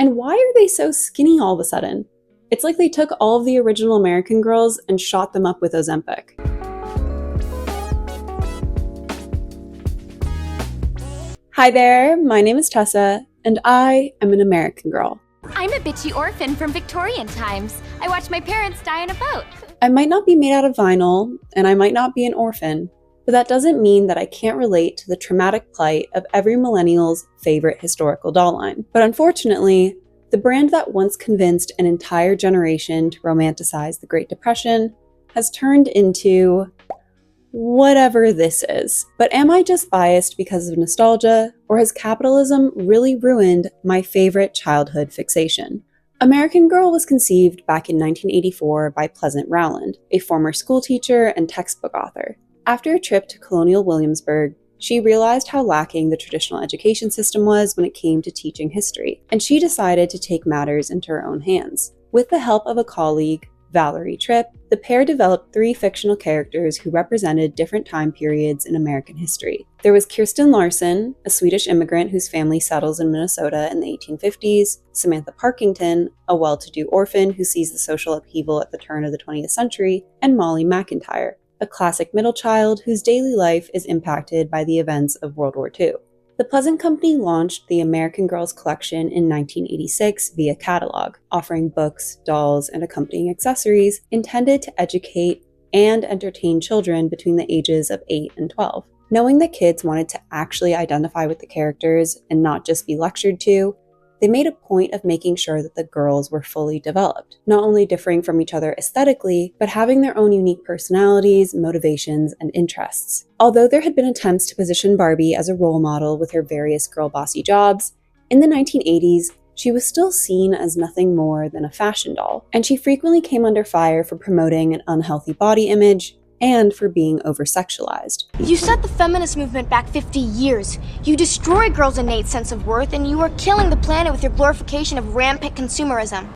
And why are they so skinny all of a sudden? It's like they took all of the original American Girls and shot them up with Ozempic. Hi there, my name is Tessa, and I am an American Girl. I'm a bitchy orphan from Victorian times. I watched my parents die in a boat. I might not be made out of vinyl, and I might not be an orphan, but that doesn't mean that I can't relate to the traumatic plight of every millennial's favorite historical doll line. But unfortunately, the brand that once convinced an entire generation to romanticize the Great Depression has turned into whatever this is. But am I just biased because of nostalgia, or has capitalism really ruined my favorite childhood fixation? American Girl was conceived back in 1984 by Pleasant Rowland, a former schoolteacher and textbook author. After a trip to colonial Williamsburg, she realized how lacking the traditional education system was when it came to teaching history, and she decided to take matters into her own hands. With the help of a colleague, Valerie Tripp, the pair developed 3 fictional characters who represented different time periods in American history. There was Kirsten Larson, a Swedish immigrant whose family settles in Minnesota in the 1850s, Samantha Parkington, a well-to-do orphan who sees the social upheaval at the turn of the 20th century, and Molly McIntyre, a classic middle child whose daily life is impacted by the events of World War II. The Pleasant Company launched the American Girls collection in 1986 via catalog, offering books, dolls, and accompanying accessories intended to educate and entertain children between the ages of 8 and 12. Knowing that kids wanted to actually identify with the characters and not just be lectured to, they made a point of making sure that the girls were fully developed, not only differing from each other aesthetically, but having their own unique personalities, motivations, and interests. Although there had been attempts to position Barbie as a role model with her various girl bossy jobs, in the 1980s, she was still seen as nothing more than a fashion doll, and she frequently came under fire for promoting an unhealthy body image and for being over-sexualized. You set the feminist movement back 50 years. You destroy girls' innate sense of worth, and you are killing the planet with your glorification of rampant consumerism.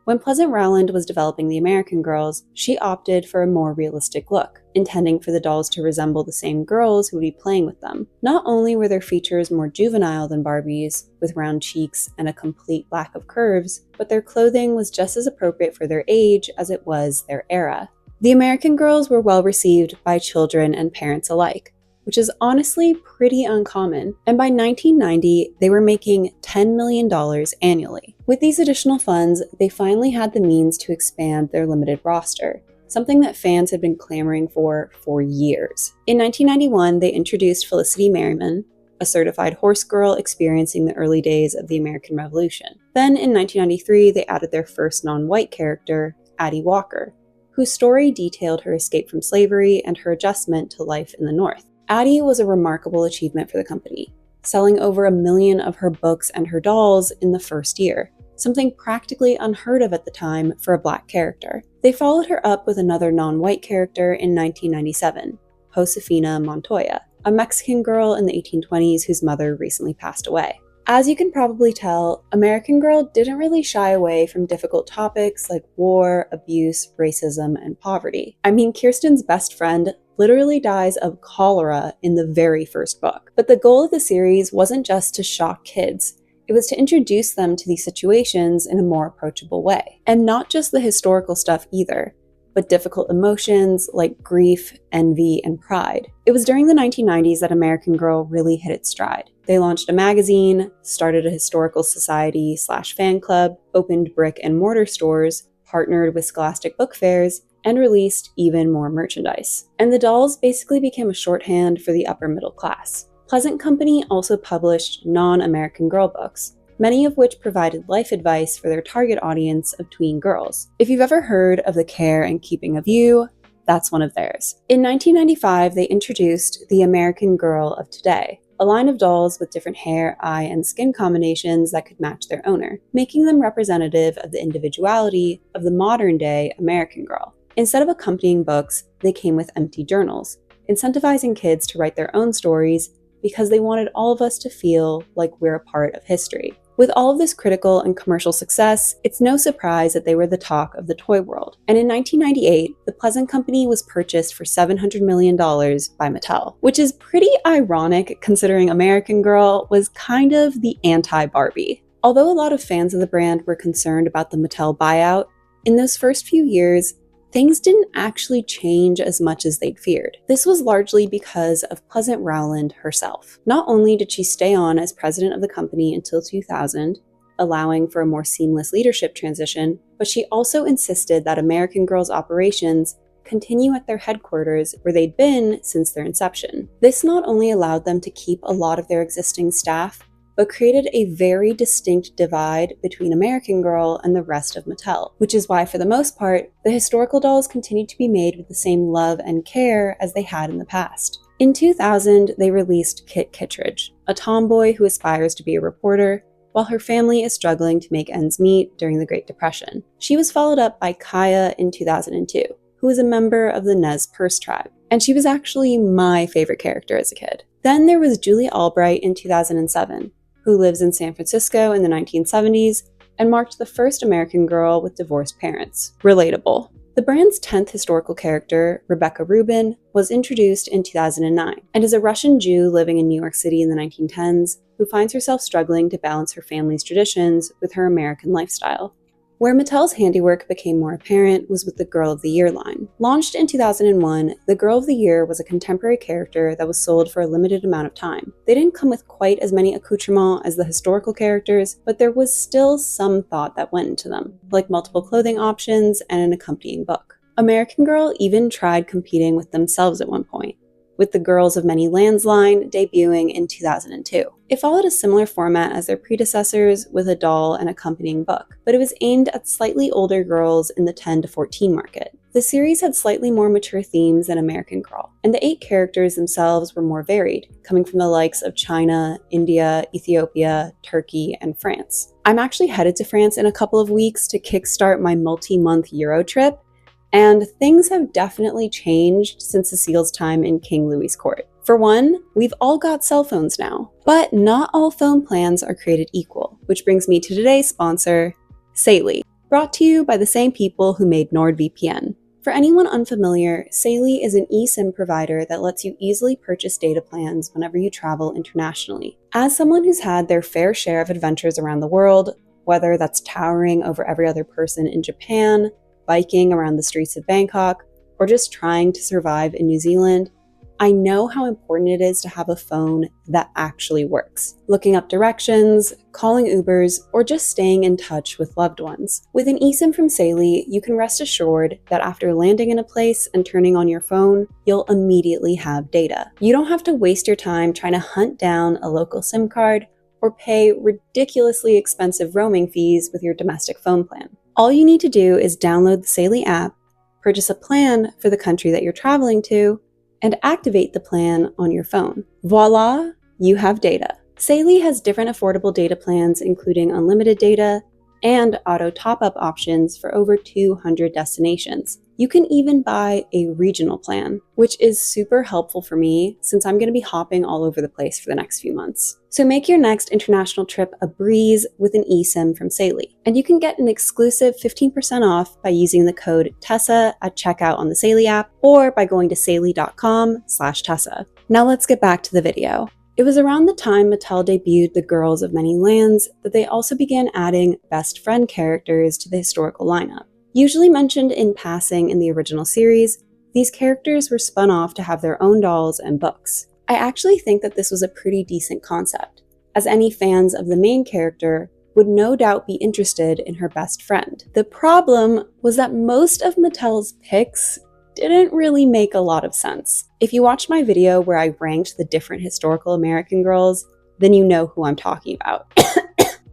When Pleasant Rowland was developing the American Girls, she opted for a more realistic look, intending for the dolls to resemble the same girls who would be playing with them. Not only were their features more juvenile than Barbie's, with round cheeks and a complete lack of curves, but their clothing was just as appropriate for their age as it was their era. The American Girls were well received by children and parents alike, which is honestly pretty uncommon, and by 1990, they were making $10 million annually. With these additional funds, they finally had the means to expand their limited roster, something that fans had been clamoring for years. In 1991, they introduced Felicity Merriman, a certified horse girl experiencing the early days of the American Revolution. Then in 1993, they added their first non-white character, Addie Walker, whose story detailed her escape from slavery and her adjustment to life in the North. Addie was a remarkable achievement for the company, selling over 1 million of her books and her dolls in the first year, something practically unheard of at the time for a Black character. They followed her up with another non-white character in 1997, Josefina Montoya, a Mexican girl in the 1820s whose mother recently passed away. As you can probably tell, American Girl didn't really shy away from difficult topics like war, abuse, racism, and poverty. I mean, Kirsten's best friend literally dies of cholera in the very first book. But the goal of the series wasn't just to shock kids. It was to introduce them to these situations in a more approachable way. And not just the historical stuff either, but difficult emotions like grief, envy, and pride. It was during the 1990s that American Girl really hit its stride. They launched a magazine, started a historical society/fan club, opened brick and mortar stores, partnered with scholastic book fairs, and released even more merchandise. And the dolls basically became a shorthand for the upper middle class. Pleasant Company also published non-American Girl books, many of which provided life advice for their target audience of tween girls. If you've ever heard of the care and keeping of you, that's one of theirs. In 1995, they introduced the American Girl of Today, a line of dolls with different hair, eye, and skin combinations that could match their owner, making them representative of the individuality of the modern-day American Girl. Instead of accompanying books, they came with empty journals, incentivizing kids to write their own stories because they wanted all of us to feel like we're a part of history. With all of this critical and commercial success, it's no surprise that they were the talk of the toy world. And in 1998, the Pleasant Company was purchased for $700 million by Mattel, which is pretty ironic considering American Girl was kind of the anti-Barbie. Although a lot of fans of the brand were concerned about the Mattel buyout, in those first few years, things didn't actually change as much as they'd feared. This was largely because of Pleasant Rowland herself. Not only did she stay on as president of the company until 2000, allowing for a more seamless leadership transition, but she also insisted that American Girl's operations continue at their headquarters where they'd been since their inception. This not only allowed them to keep a lot of their existing staff, but created a very distinct divide between American Girl and the rest of Mattel, which is why, for the most part, the historical dolls continued to be made with the same love and care as they had in the past. In 2000, they released Kit Kittredge, a tomboy who aspires to be a reporter, while her family is struggling to make ends meet during the Great Depression. She was followed up by Kaya in 2002, who was a member of the Nez Perce tribe, and she was actually my favorite character as a kid. Then there was Julie Albright in 2007, who lives in San Francisco in the 1970s and marked the first American Girl with divorced parents. Relatable. The brand's 10th historical character, Rebecca Rubin, was introduced in 2009 and is a Russian Jew living in New York City in the 1910s who finds herself struggling to balance her family's traditions with her American lifestyle. Where Mattel's handiwork became more apparent was with the Girl of the Year line. Launched in 2001, the Girl of the Year was a contemporary character that was sold for a limited amount of time. They didn't come with quite as many accoutrements as the historical characters, but there was still some thought that went into them, like multiple clothing options and an accompanying book. American Girl even tried competing with themselves at one point, with the Girls of Many Lands line debuting in 2002. It followed a similar format as their predecessors with a doll and accompanying book, but it was aimed at slightly older girls in the 10 to 14 market. The series had slightly more mature themes than American Girl, and the 8 characters themselves were more varied, coming from the likes of China, India, Ethiopia, Turkey, and France. I'm actually headed to France in a couple of weeks to kickstart my multi-month Euro trip, and things have definitely changed since Cecile's time in King Louis's court. For one, we've all got cell phones now, but not all phone plans are created equal, which brings me to today's sponsor, Saley, brought to you by the same people who made NordVPN. For anyone unfamiliar, Saley is an eSIM provider that lets you easily purchase data plans whenever you travel internationally. As someone who's had their fair share of adventures around the world, whether that's towering over every other person in Japan, biking around the streets of Bangkok, or just trying to survive in New Zealand, I know how important it is to have a phone that actually works. Looking up directions, calling Ubers, or just staying in touch with loved ones. With an eSIM from Saley, you can rest assured that after landing in a place and turning on your phone, you'll immediately have data. You don't have to waste your time trying to hunt down a local SIM card or pay ridiculously expensive roaming fees with your domestic phone plan. All you need to do is download the Saley app, purchase a plan for the country that you're traveling to, and activate the plan on your phone. Voila, you have data. Saley has different affordable data plans, including unlimited data and auto top-up options for over 200 destinations. You can even buy a regional plan, which is super helpful for me since I'm going to be hopping all over the place for the next few months. So make your next international trip a breeze with an eSIM from Saley. And you can get an exclusive 15% off by using the code TESSA at checkout on the Saley app or by going to saley.com/Tessa. Now let's get back to the video. It was around the time Mattel debuted the Girls of Many Lands that they also began adding best friend characters to the historical lineup. Usually mentioned in passing in the original series, these characters were spun off to have their own dolls and books. I actually think that this was a pretty decent concept, as any fans of the main character would no doubt be interested in her best friend. The problem was that most of Mattel's picks didn't really make a lot of sense. If you watched my video where I ranked the different historical American girls, then you know who I'm talking about.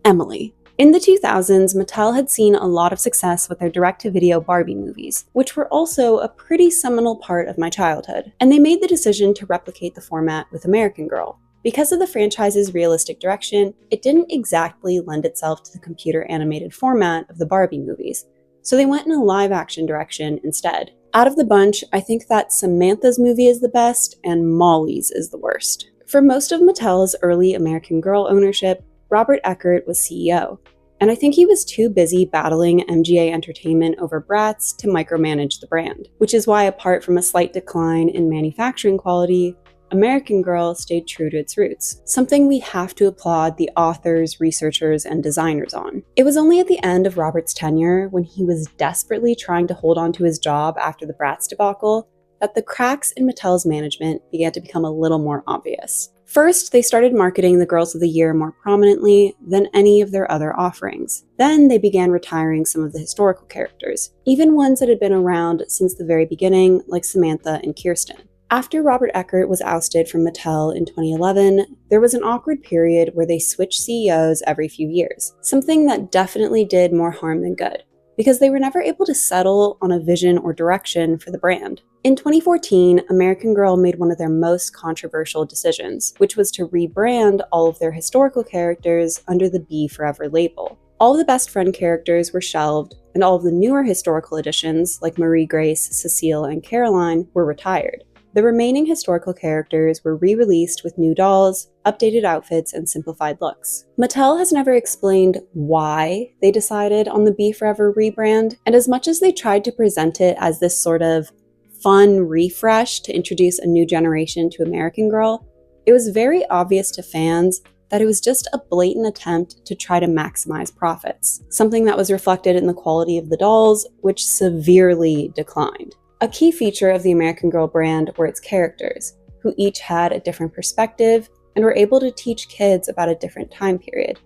Emily. In the 2000s, Mattel had seen a lot of success with their direct-to-video Barbie movies, which were also a pretty seminal part of my childhood, and they made the decision to replicate the format with American Girl. Because of the franchise's realistic direction, it didn't exactly lend itself to the computer-animated format of the Barbie movies, so they went in a live-action direction instead. Out of the bunch, I think that Samantha's movie is the best and Molly's is the worst. For most of Mattel's early American Girl ownership, Robert Eckert was CEO, and I think he was too busy battling MGA Entertainment over Bratz to micromanage the brand, which is why, apart from a slight decline in manufacturing quality, American Girl stayed true to its roots, something we have to applaud the authors, researchers, and designers on. It was only at the end of Robert's tenure, when he was desperately trying to hold on to his job after the Bratz debacle, that the cracks in Mattel's management began to become a little more obvious. First, they started marketing the Girls of the Year more prominently than any of their other offerings. Then they began retiring some of the historical characters, even ones that had been around since the very beginning, like Samantha and Kirsten. After Robert Eckert was ousted from Mattel in 2011, there was an awkward period where they switched CEOs every few years, something that definitely did more harm than good, because they were never able to settle on a vision or direction for the brand. In 2014, American Girl made one of their most controversial decisions, which was to rebrand all of their historical characters under the Be Forever label. All of the best friend characters were shelved, and all of the newer historical editions, like Marie Grace, Cecile, and Caroline, were retired. The remaining historical characters were re-released with new dolls, updated outfits, and simplified looks. Mattel has never explained why they decided on the Be Forever rebrand, and as much as they tried to present it as this sort of fun refresh to introduce a new generation to American Girl, it was very obvious to fans that it was just a blatant attempt to try to maximize profits, something that was reflected in the quality of the dolls, which severely declined. A key feature of the American Girl brand were its characters, who each had a different perspective and were able to teach kids about a different time period.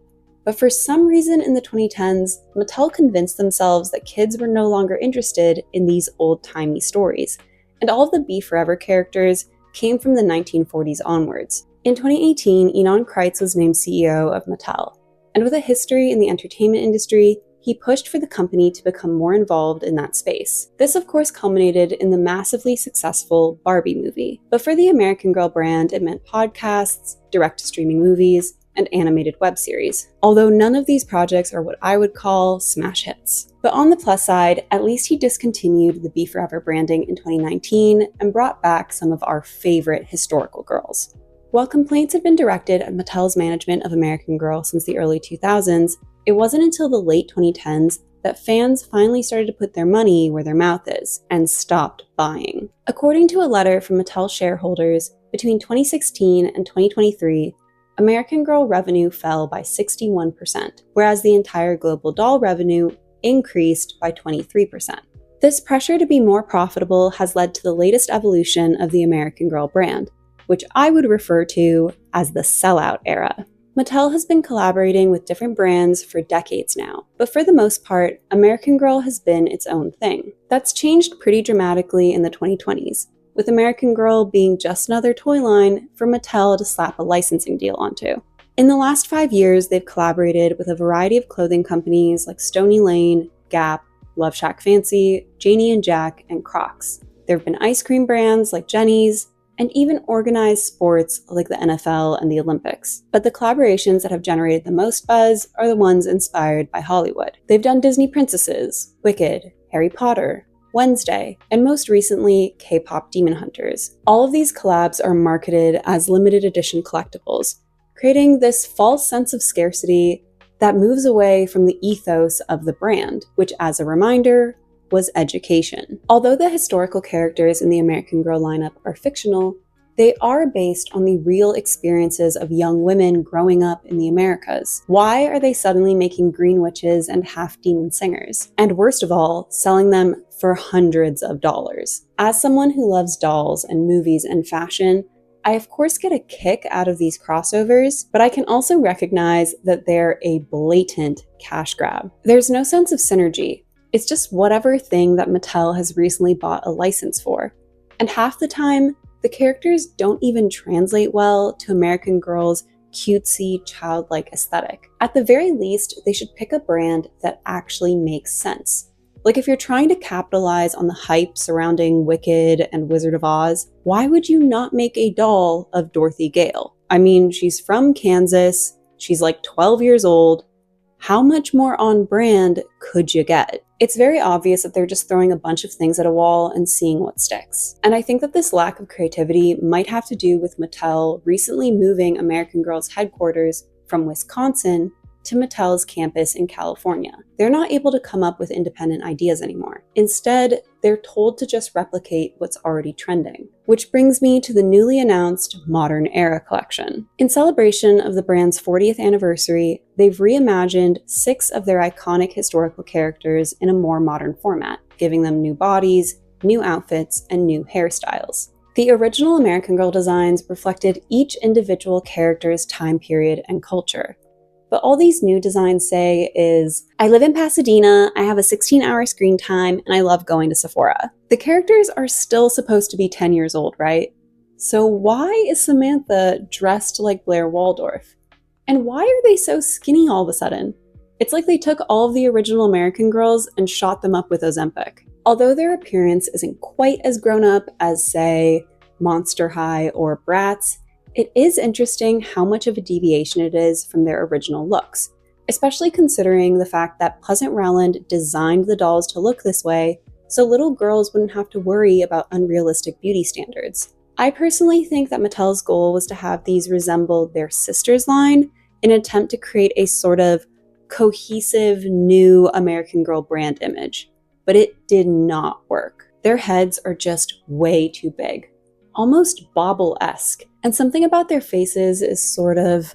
But for some reason in the 2010s, Mattel convinced themselves that kids were no longer interested in these old-timey stories, and all of the Be Forever characters came from the 1940s onwards. In 2018, Ynon Kreiz was named CEO of Mattel, and with a history in the entertainment industry, he pushed for the company to become more involved in that space. This, of course, culminated in the massively successful Barbie movie. But for the American Girl brand, it meant podcasts, direct-to-streaming movies, and animated web series, although none of these projects are what I would call smash hits. But on the plus side, at least he discontinued the Be Forever branding in 2019 and brought back some of our favorite historical girls. While complaints had been directed at Mattel's management of American Girl since the early 2000s, it wasn't until the late 2010s that fans finally started to put their money where their mouth is and stopped buying. According to a letter from Mattel shareholders, between 2016 and 2023, American Girl revenue fell by 61%, whereas the entire global doll revenue increased by 23%. This pressure to be more profitable has led to the latest evolution of the American Girl brand, which I would refer to as the sellout era. Mattel has been collaborating with different brands for decades now, but for the most part, American Girl has been its own thing. That's changed pretty dramatically in the 2020s, with American Girl being just another toy line for Mattel to slap a licensing deal onto. In the last 5 years, they've collaborated with a variety of clothing companies like Stony Lane, Gap, Love Shack Fancy, Janie and Jack, and Crocs. There have been ice cream brands like Jenny's, and even organized sports like the NFL and the Olympics. But the collaborations that have generated the most buzz are the ones inspired by Hollywood. They've done Disney princesses, Wicked, Harry Potter, Wednesday, and most recently, K-pop Demon Hunters. All of these collabs are marketed as limited edition collectibles, creating this false sense of scarcity that moves away from the ethos of the brand, which, as a reminder, was education. Although the historical characters in the American Girl lineup are fictional, they are based on the real experiences of young women growing up in the Americas. Why are they suddenly making green witches and half-demon singers? And worst of all, selling them for hundreds of dollars. As someone who loves dolls and movies and fashion, I of course get a kick out of these crossovers, but I can also recognize that they're a blatant cash grab. There's no sense of synergy. It's just whatever thing that Mattel has recently bought a license for. And half the time, the characters don't even translate well to American Girl's cutesy, childlike aesthetic. At the very least, they should pick a brand that actually makes sense. Like if you're trying to capitalize on the hype surrounding Wicked and Wizard of Oz, why would you not make a doll of Dorothy Gale? I mean, she's from Kansas, she's like 12 years old. How much more on brand could you get? It's very obvious that they're just throwing a bunch of things at a wall and seeing what sticks. And I think that this lack of creativity might have to do with Mattel recently moving American Girl's headquarters from Wisconsin to Mattel's campus in California. They're not able to come up with independent ideas anymore. Instead, they're told to just replicate what's already trending. Which brings me to the newly announced Modern Era collection. In celebration of the brand's 40th anniversary, they've reimagined 6 of their iconic historical characters in a more modern format, giving them new bodies, new outfits, and new hairstyles. The original American Girl designs reflected each individual character's time period and culture. But all these new designs say is, I live in Pasadena, I have a 16-hour screen time, and I love going to Sephora. The characters are still supposed to be 10 years old, right? So why is Samantha dressed like Blair Waldorf? And why are they so skinny all of a sudden? It's like they took all of the original American Girls and shot them up with Ozempic. Although their appearance isn't quite as grown up as, say, Monster High or Bratz, it is interesting how much of a deviation it is from their original looks, especially considering the fact that Pleasant Rowland designed the dolls to look this way so little girls wouldn't have to worry about unrealistic beauty standards. I personally think that Mattel's goal was to have these resemble their sister's line in an attempt to create a sort of cohesive new American Girl brand image. But it did not work. Their heads are just way too big, almost bauble-esque, and something about their faces is sort of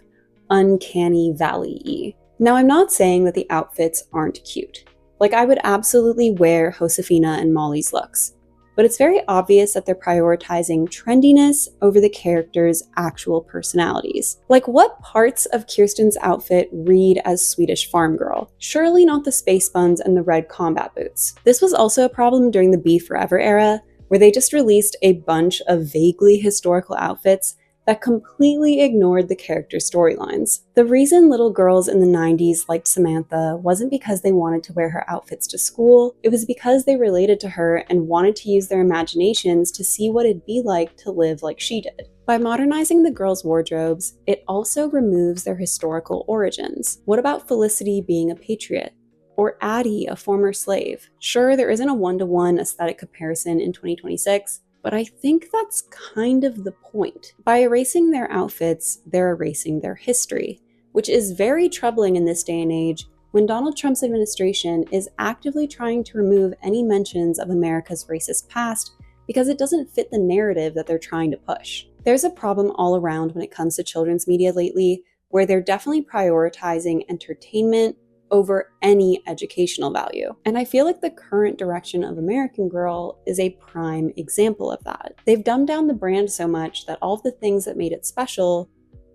uncanny valley-y. Now, I'm not saying that the outfits aren't cute. Like, I would absolutely wear Josefina and Molly's looks, but it's very obvious that they're prioritizing trendiness over the characters' actual personalities. Like, what parts of Kirsten's outfit read as Swedish farm girl? Surely not the space buns and the red combat boots. This was also a problem during the Be Forever era, where they just released a bunch of vaguely historical outfits that completely ignored the character storylines. The reason little girls in the 90s liked Samantha wasn't because they wanted to wear her outfits to school, it was because they related to her and wanted to use their imaginations to see what it'd be like to live like she did. By modernizing the girls' wardrobes, it also removes their historical origins. What about Felicity being a patriot? Or Addie, a former slave? Sure, there isn't a one-to-one aesthetic comparison in 2026, but I think that's kind of the point. By erasing their outfits, they're erasing their history, which is very troubling in this day and age when Donald Trump's administration is actively trying to remove any mentions of America's racist past because it doesn't fit the narrative that they're trying to push. There's a problem all around when it comes to children's media lately, where they're definitely prioritizing entertainment over any educational value. And I feel like the current direction of American Girl is a prime example of that. They've dumbed down the brand so much that all of the things that made it special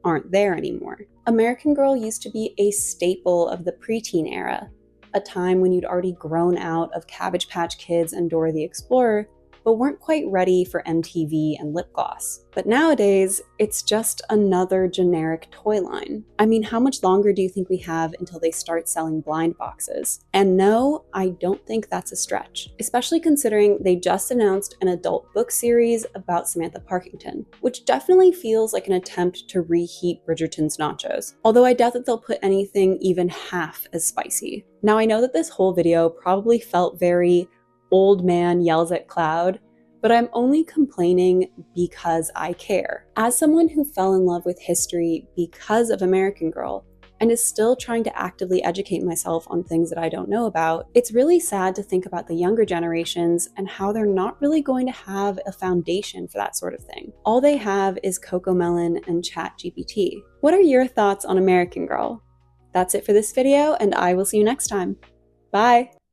aren't there anymore. American Girl used to be a staple of the preteen era, a time when you'd already grown out of Cabbage Patch Kids and Dora the Explorer, but weren't quite ready for MTV and lip gloss. But nowadays, it's just another generic toy line. I mean, how much longer do you think we have until they start selling blind boxes? And no, I don't think that's a stretch, especially considering they just announced an adult book series about Samantha Parkington, which definitely feels like an attempt to reheat Bridgerton's nachos, although I doubt that they'll put anything even half as spicy. Now, I know that this whole video probably felt very old man yells at cloud, but I'm only complaining because I care. As someone who fell in love with history because of American Girl and is still trying to actively educate myself on things that I don't know about, it's really sad to think about the younger generations and how they're not really going to have a foundation for that sort of thing. All they have is Cocomelon and ChatGPT. What are your thoughts on American Girl? That's it for this video, and I will see you next time. Bye!